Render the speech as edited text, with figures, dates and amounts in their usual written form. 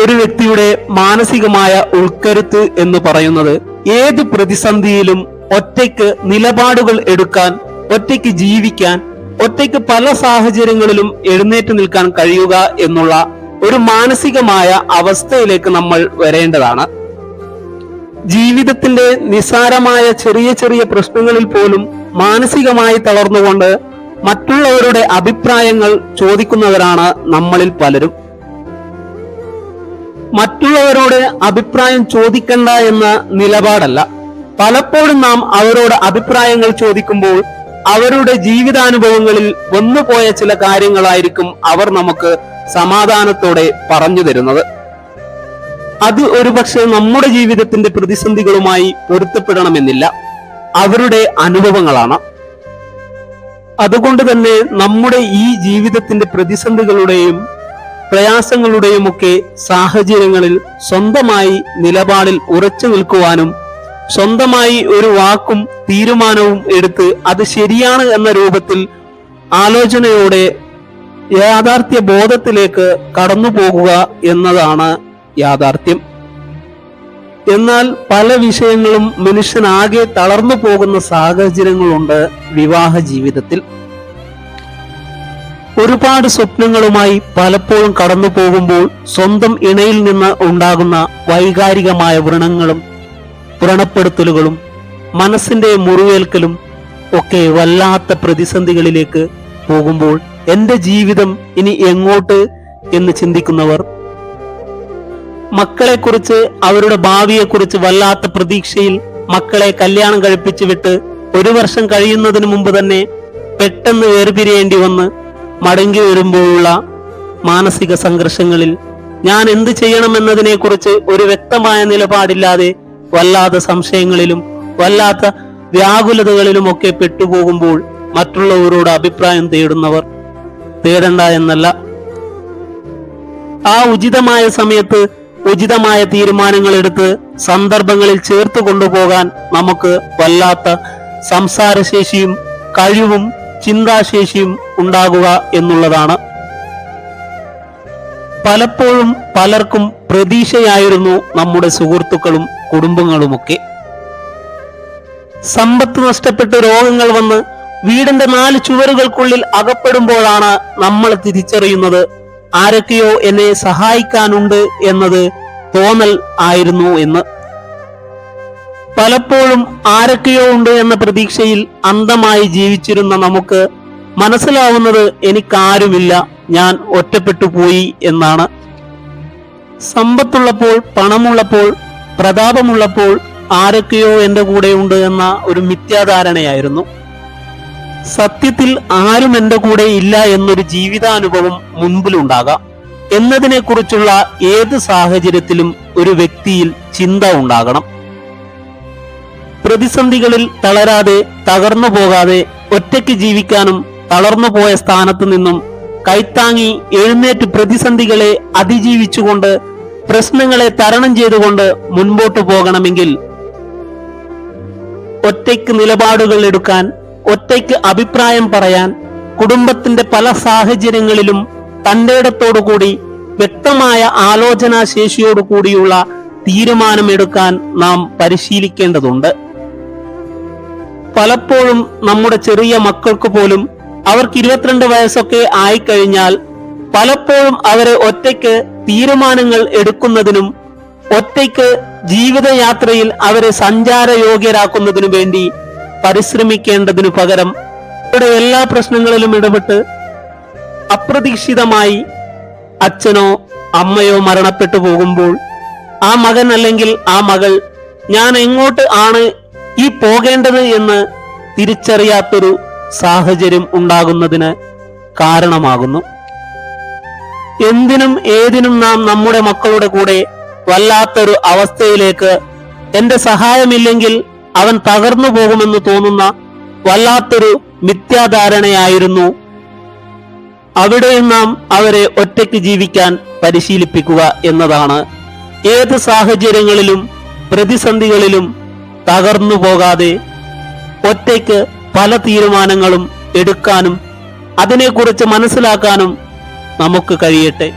ഒരു വ്യക്തിയുടെ മാനസികമായ ഉൾക്കരുത്ത് എന്ന് പറയുന്നത് ഏത് പ്രതിസന്ധിയിലും ഒറ്റയ്ക്ക് നിലപാടുകൾ എടുക്കാൻ, ഒറ്റയ്ക്ക് ജീവിക്കാൻ, ഒറ്റയ്ക്ക് പല സാഹചര്യങ്ങളിലും എഴുന്നേറ്റ് നിൽക്കാൻ കഴിയുക എന്നുള്ള ഒരു മാനസികമായ അവസ്ഥയിലേക്ക് നമ്മൾ വരേണ്ടതാണ്. ജീവിതത്തിന്റെ നിസ്സാരമായ ചെറിയ ചെറിയ പ്രശ്നങ്ങളിൽ പോലും മാനസികമായി തളർന്നുകൊണ്ട് മറ്റുള്ളവരുടെ അഭിപ്രായങ്ങൾ ചോദിക്കുന്നവരാണ് നമ്മളിൽ പലരും. മറ്റുള്ളവരോട് അഭിപ്രായം ചോദിക്കണ്ട എന്ന നിലപാടല്ല, പലപ്പോഴും നാം അവരോട് അഭിപ്രായങ്ങൾ ചോദിക്കുമ്പോൾ അവരുടെ ജീവിതാനുഭവങ്ങളിൽ വന്നുപോയ ചില കാര്യങ്ങളായിരിക്കും അവർ നമുക്ക് സമാധാനത്തോടെ പറഞ്ഞു തരുന്നത്. അത് ഒരുപക്ഷെ നമ്മുടെ ജീവിതത്തിന്റെ പ്രതിസന്ധികളുമായി പൊരുത്തപ്പെടണമെന്നില്ല, അവരുടെ അനുഭവങ്ങളാണ്. അതുകൊണ്ട് തന്നെ നമ്മുടെ ഈ ജീവിതത്തിന്റെ പ്രതിസന്ധികളുടെയും പ്രയാസങ്ങളുടെയും ഒക്കെ സാഹചര്യങ്ങളിൽ സ്വന്തമായി നിലപാടിൽ ഉറച്ചു നിൽക്കുവാനും സ്വന്തമായി ഒരു വാക്കും തീരുമാനവും എടുത്ത് അത് ശരിയാണ് എന്ന രൂപത്തിൽ ആലോചനയോടെ യാഥാർത്ഥ്യ ബോധത്തിലേക്ക് കടന്നു പോകുക എന്നതാണ് യാഥാർത്ഥ്യം. എന്നാൽ പല വിഷയങ്ങളും മനുഷ്യനാകെ തളർന്നു പോകുന്ന സാഹചര്യങ്ങളുണ്ട് വിവാഹ ജീവിതത്തിൽ. ഒരുപാട് സ്വപ്നങ്ങളുമായി പലപ്പോഴും കടന്നു പോകുമ്പോൾ സ്വന്തം ഇണയിൽ നിന്ന് ഉണ്ടാകുന്ന വൈകാരികമായ വ്രണങ്ങളും വ്രണപ്പെടുത്തലുകളും മനസ്സിന്റെ മുറിവേൽക്കലും ഒക്കെ വല്ലാത്ത പ്രതിസന്ധികളിലേക്ക് പോകുമ്പോൾ എന്റെ ജീവിതം ഇനി എങ്ങോട്ട് എന്ന് ചിന്തിക്കുന്നവർ, മക്കളെക്കുറിച്ച് അവരുടെ ഭാവിയെക്കുറിച്ച് വല്ലാത്ത പ്രതീക്ഷയിൽ മക്കളെ കല്യാണം കഴിപ്പിച്ചു വിട്ട് 1 വർഷം കഴിയുന്നതിന് മുമ്പ് തന്നെ പെട്ടെന്ന് വേർപിരിയേണ്ടി വന്ന് മടങ്ങി വരുമ്പോഴുള്ള മാനസിക സംഘർഷങ്ങളിൽ ഞാൻ എന്ത് ചെയ്യണമെന്നതിനെ കുറിച്ച് ഒരു വ്യക്തമായ നിലപാടില്ലാതെ വല്ലാത്ത സംശയങ്ങളിലും വല്ലാത്ത വ്യാകുലതകളിലുമൊക്കെ പെട്ടുപോകുമ്പോൾ മറ്റുള്ളവരോട് അഭിപ്രായം തേടുന്നവർ, തേടണ്ട എന്നല്ല, ആ ഉചിതമായ സമയത്ത് ഉചിതമായ തീരുമാനങ്ങൾ എടുത്ത് സന്ദർഭങ്ങളിൽ ചേർത്ത് കൊണ്ടുപോകാൻ നമുക്ക് വല്ലാത്ത സംസാരശേഷിയും കഴിവും ചിന്താശേഷിയും ഉണ്ടാകുക എന്നുള്ളതാണ്. പലപ്പോഴും പലർക്കും പ്രതീക്ഷയായിരുന്നു നമ്മുടെ സുഹൃത്തുക്കളും കുടുംബങ്ങളുമൊക്കെ. സമ്പത്ത് നഷ്ടപ്പെട്ട് രോഗങ്ങൾ വന്ന് വീടിന്റെ 4 ചുവരുകൾക്കുള്ളിൽ അകപ്പെടുമ്പോഴാണ് നമ്മൾ തിരിച്ചറിയുന്നത് ആരൊക്കെയോ എന്നെ സഹായിക്കാനുണ്ട് എന്നത് തോന്നൽ ആയിരുന്നു എന്ന്. പലപ്പോഴും ആരൊക്കെയോ ഉണ്ട് എന്ന പ്രതീക്ഷയിൽ അന്ധമായി ജീവിച്ചിരുന്ന നമുക്ക് മനസ്സിലാവുന്നത് എനിക്കാരുമില്ല, ഞാൻ ഒറ്റപ്പെട്ടു പോയി എന്നാണ്. സമ്പത്തുള്ളപ്പോൾ, പണമുള്ളപ്പോൾ, പ്രതാപമുള്ളപ്പോൾ ആരൊക്കെയോ എന്റെ കൂടെയുണ്ട് എന്ന ഒരു മിഥ്യാധാരണയായിരുന്നു. സത്യത്തിൽ ആരും എന്റെ കൂടെ ഇല്ല എന്നൊരു ജീവിതാനുഭവം മുൻപിലുണ്ടാകാം. എന്നതിനെ കുറിച്ചുള്ള ഏത് സാഹചര്യത്തിലും ഒരു വ്യക്തിയിൽ ചിന്ത ഉണ്ടാകണം. പ്രതിസന്ധികളിൽ തളരാതെ, തകർന്നു പോകാതെ, ഒറ്റയ്ക്ക് ജീവിക്കാനും തളർന്നു പോയ സ്ഥാനത്ത് നിന്നും കൈത്താങ്ങി എഴുന്നേറ്റ് പ്രതിസന്ധികളെ അതിജീവിച്ചുകൊണ്ട് പ്രശ്നങ്ങളെ തരണം ചെയ്തുകൊണ്ട് മുൻപോട്ട് പോകണമെങ്കിൽ ഒറ്റയ്ക്ക് നിലപാടുകൾ എടുക്കാൻ, ഒറ്റയ്ക്ക് അഭിപ്രായം പറയാൻ, കുടുംബത്തിന്റെ പല സാഹചര്യങ്ങളിലും തന്റേടത്തോടുകൂടി വ്യക്തമായ ആലോചനാ ശേഷിയോടുകൂടിയുള്ള തീരുമാനമെടുക്കാൻ നാം പരിശീലിക്കേണ്ടതുണ്ട്. പലപ്പോഴും നമ്മുടെ ചെറിയ മക്കൾക്ക് പോലും അവർക്ക് 22 വയസ്സൊക്കെ ആയിക്കഴിഞ്ഞാൽ പലപ്പോഴും അവരെ ഒറ്റയ്ക്ക് തീരുമാനങ്ങൾ എടുക്കുന്നതിനും ഒറ്റയ്ക്ക് ജീവിതയാത്രയിൽ അവരെ സഞ്ചാരയോഗ്യരാക്കുന്നതിനു വേണ്ടി പരിശ്രമിക്കേണ്ടതിനു പകരം അവരുടെ എല്ലാ പ്രശ്നങ്ങളിലും ഇടപെട്ട് അപ്രതീക്ഷിതമായി അച്ഛനോ അമ്മയോ മരണപ്പെട്ടു പോകുമ്പോൾ ആ മകൻ അല്ലെങ്കിൽ ആ മകൾ ഞാൻ എങ്ങോട്ട് ആണ് ഈ പോകേണ്ടത് എന്ന് തിരിച്ചറിയാത്തൊരു സാഹചര്യം ഉണ്ടാകുന്നതിന് കാരണമാകുന്നു. എന്തിനും ഏതിനും നാം നമ്മുടെ മക്കളുടെ കൂടെ വല്ലാത്തൊരു അവസ്ഥയിലേക്ക്, എന്റെ സഹായമില്ലെങ്കിൽ അവൻ തകർന്നു പോകുമെന്ന് തോന്നുന്ന വല്ലാത്തൊരു മിഥ്യാധാരണയായിരുന്നു. അവിടെയും നാം അവരെ ഒറ്റയ്ക്ക് ജീവിക്കാൻ പരിശീലിപ്പിക്കുക എന്നതാണ് ഏത് സാഹചര്യങ്ങളിലും പ്രതിസന്ധികളിലും തകർന്നു പോകാതെ ഒറ്റയ്ക്ക് പല തീരുമാനങ്ങളും എടുക്കാനും അതിനെക്കുറിച്ച് മനസ്സിലാക്കാനും നമുക്ക് കഴിയട്ടെ.